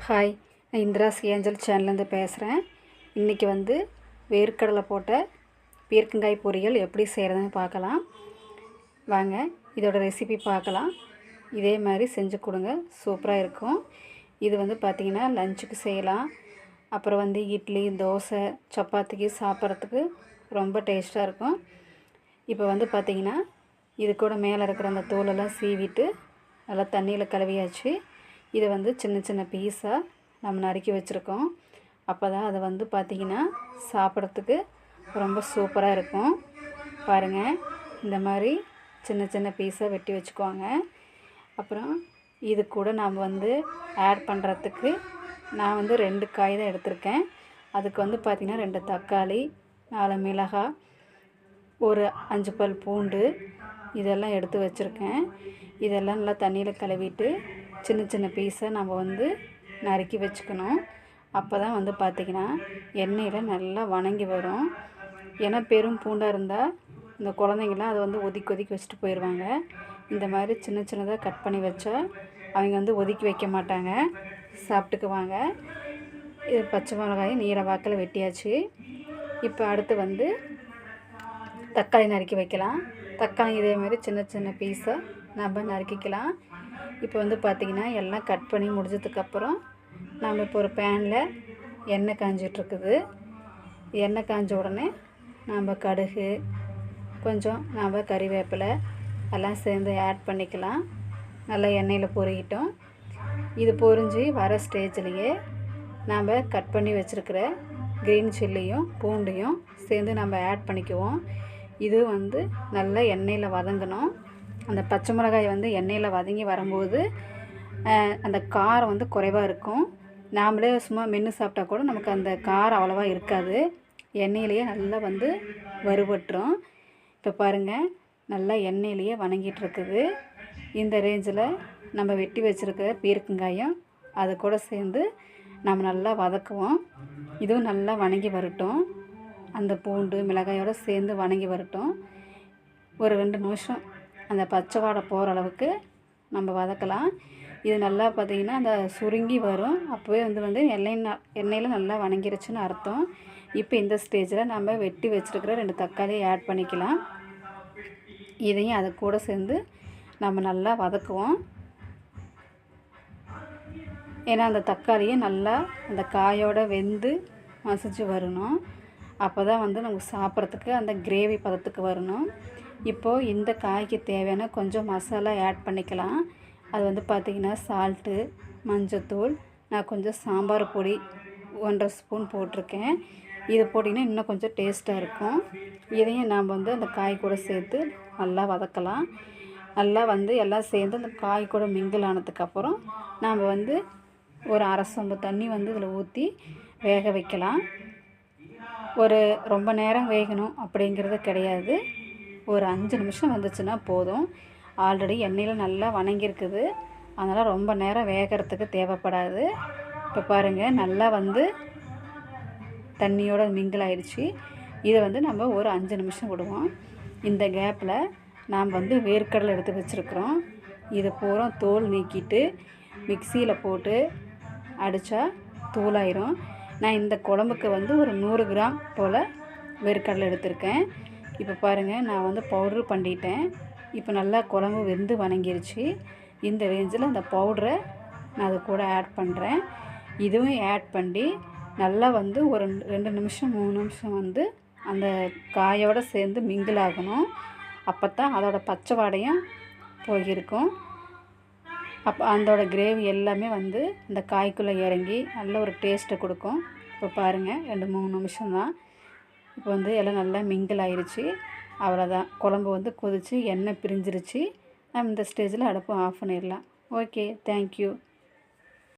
Hi, நான் Indira's angel சேனல்லேருந்து பேசுகிறேன். இன்றைக்கி வந்து வேர்க்கடலை போட்ட பீர்க்கங்காய் பொரியல் எப்படி செய்கிறதுன்னு பார்க்கலாம். வாங்க இதோட ரெசிபி பார்க்கலாம். இதே மாதிரி செஞ்சு கொடுங்க, சூப்பராக இருக்கும். இது வந்து பார்த்திங்கன்னா லஞ்சுக்கு செய்யலாம். அப்புறம் வந்து இட்லி, தோசை, சப்பாத்திக்கு சாப்பிட்றதுக்கு ரொம்ப டேஸ்ட்டாக இருக்கும். இப்போ வந்து பார்த்திங்கன்னா இது கூட மேலே இருக்கிற அந்த தோலெல்லாம் சீவிட்டு நல்லா தண்ணியில் கழுவியாச்சு. இதை வந்து சின்ன சின்ன பீஸாக நம்ம நறுக்கி வச்சுருக்கோம். அப்போ தான் அதை வந்து பார்த்திங்கன்னா சாப்பிட்றதுக்கு ரொம்ப சூப்பராக இருக்கும். பாருங்கள், இந்த மாதிரி சின்ன சின்ன பீஸாக வெட்டி வச்சுக்குவாங்க. அப்புறம் இது கூட நாம் வந்து ஆட் பண்ணுறதுக்கு நான் வந்து 2 காய் தான் எடுத்திருக்கேன். அதுக்கு வந்து பார்த்திங்கன்னா 2 தக்காளி, 4 மிளகாய், ஒரு 5 பல் பூண்டு இதெல்லாம் எடுத்து வச்சுருக்கேன். இதெல்லாம் நல்லா தண்ணியில் கழுவிட்டு சின்ன சின்ன பீஸை நம்ம வந்து நறுக்கி வச்சுக்கணும். அப்போ தான் வந்து பார்த்திங்கன்னா எண்ணெயில் நல்லா வணங்கி வரும். ஏன்னா பெரும் பூண்டாக இருந்தால் இந்த குழந்தைங்களாம் அதை வந்து ஒதுக்கி வச்சுட்டு போயிடுவாங்க. இந்த மாதிரி சின்ன சின்னதாக கட் பண்ணி வச்சா அவங்க வந்து ஒதுக்கி வைக்க மாட்டாங்க, சாப்பிட்டுக்குவாங்க. இது பச்சை மிளகாய் நீல வாக்கில் வெட்டியாச்சு. இப்போ அடுத்து வந்து தக்காளி நறுக்கி வைக்கலாம். தக்காளி இதே மாதிரி சின்ன சின்ன பீஸை நம்ம நறுக்கிக்கலாம். இப்போ வந்து பார்த்திங்கன்னா எல்லாம் கட் பண்ணி முடிஞ்சதுக்கப்புறம் நம்ம இப்போ ஒரு பேனில் எண்ணெய் காஞ்சிட்ருக்குது. எண்ணெய் காஞ்ச உடனே நம்ம கடுகு, கொஞ்சம் நம்ம கறிவேப்பிலை எல்லாம் சேர்ந்து ஆட் பண்ணிக்கலாம். நல்லா எண்ணெயில் பொரிக்கிட்டோம். இது பொரிஞ்சு வர ஸ்டேஜ்லேயே நாம் கட் பண்ணி வச்சுருக்கிற க்ரீன் சில்லியும் பூண்டையும் சேர்ந்து நம்ம ஆட் பண்ணிக்குவோம். இது வந்து நல்லா எண்ணெயில் வதங்கணும். அந்த பச்சை மிளகாய் வந்து எண்ணெயில் வதங்கி வரும்போது அந்த காரம் வந்து குறைவாக இருக்கும். நாமளே சும்மா மென்று சாப்பிட்டா கூட நமக்கு அந்த காரம் அவ்வளோவா இருக்காது. எண்ணெயிலேயே நல்லா வந்து வறுபட்டுரும். இப்போ பாருங்கள், நல்லா எண்ணெயிலேயே வணங்கிட்டுருக்குது. இந்த ரேஞ்சில் நம்ம வெட்டி வச்சுருக்க பீர்க்கங்காயம் அது கூட சேர்ந்து நம்ம நல்லா வதக்குவோம். இதுவும் நல்லா வணங்கி வரட்டும். அந்த பூண்டு மிளகாயோடு சேர்ந்து வணங்கி வரட்டும். ஒரு 2 நிமிஷம் அந்த பச்சை வாடை போகிற அளவுக்கு நம்ம வதக்கலாம். இது நல்லா பார்த்திங்கன்னா அந்த சுருங்கி வரும். அப்போவே வந்து எண்ணெயில் நல்லா வணங்கிருச்சுன்னு அர்த்தம். இப்போ இந்த ஸ்டேஜில் நம்ம வெட்டி வச்சுருக்கிற 2 தக்காளியை ஆட் பண்ணிக்கலாம். இதையும் அது கூட சேர்ந்து நம்ம நல்லா வதக்குவோம். ஏன்னா அந்த தக்காளியும் நல்லா அந்த காயோடு வெந்து மசிச்சு வரணும். அப்போ தான் வந்து நமக்கு சாப்பிட்றதுக்கு அந்த கிரேவி பதத்துக்கு வரணும். இப்போது இந்த காய்க்கு தேவையான கொஞ்சம் மசாலா ஆட் பண்ணிக்கலாம். அது வந்து பார்த்திங்கன்னா சால்ட்டு, மஞ்சத்தூள், நான் கொஞ்சம் சாம்பார் பொடி 1.5 ஸ்பூன் போட்டிருக்கேன். இது போட்டிங்கன்னா இன்னும் கொஞ்சம் டேஸ்ட்டாக இருக்கும். இதையும் நாம் வந்து அந்த காய் கூட சேர்த்து நல்லா வதக்கலாம். நல்லா வந்து எல்லாம் சேர்ந்து அந்த காய் கூட மிங்கிள் ஆனதுக்கப்புறம் நாம் வந்து ஒரு 1/2 சொம்பு தண்ணி வந்து இதில் ஊற்றி வேக வைக்கலாம். ரொம்ப நேரம் வேகணும் அப்படிங்கிறது கிடையாது. ஒரு 5 நிமிஷம் வந்துச்சுன்னா போதும். ஆல்ரெடி எண்ணெயில் நல்லா வணங்கியிருக்குது. அதனால் ரொம்ப நேரம் வேகிறதுக்கு தேவைப்படாது. இப்போ பாருங்கள், நல்லா வந்து தண்ணியோட மிங்கிள் ஆயிடுச்சு. இதை வந்து நம்ம ஒரு 5 நிமிஷம் விடுவோம். இந்த கேப்பில் நாம் வந்து வேர்க்கடலை எடுத்து வச்சுருக்குறோம். இது பூரா தோல் நீக்கிட்டு மிக்சியில் போட்டு அடித்தா தூளாயிரும். நான் இந்த குழம்புக்கு வந்து ஒரு 100 கிராம் போல் வேர்க்கடலை எடுத்திருக்கேன். இப்போ பாருங்கள், நான் வந்து பவுட்ரு பண்ணிட்டேன். இப்போ நல்லா குழம்பு வெந்து வணங்கிருச்சு. இந்த ரேஞ்சில் அந்த பவுட்ரை நான் அது கூட ஆட் பண்ணுறேன். இதுவும் ஆட் பண்ணி நல்லா வந்து ஒரு 2 நிமிஷம் 3 நிமிஷம் வந்து அந்த காயோடு சேர்ந்து மிங்கிள் ஆகணும். அப்போ தான் அதோட பச்சை வாடையும் போயிருக்கும். அப்போ அதோட கிரேவி எல்லாமே வந்து இந்த காய்க்குள்ளே இறங்கி நல்ல ஒரு டேஸ்ட்டை கொடுக்கும். இப்போ பாருங்கள், 2-3 நிமிஷம் தான். இப்போ வந்து எல்லாம் நல்லா மிங்கிள் ஆயிடுச்சு. அவ்வளோதான், குழம்பு வந்து கொதித்து எண்ணெய் பிரிஞ்சிருச்சு. நம்ம இந்த ஸ்டேஜில் அடுப்பை ஆஃப் பண்ணிடலாம். Okay, thank you.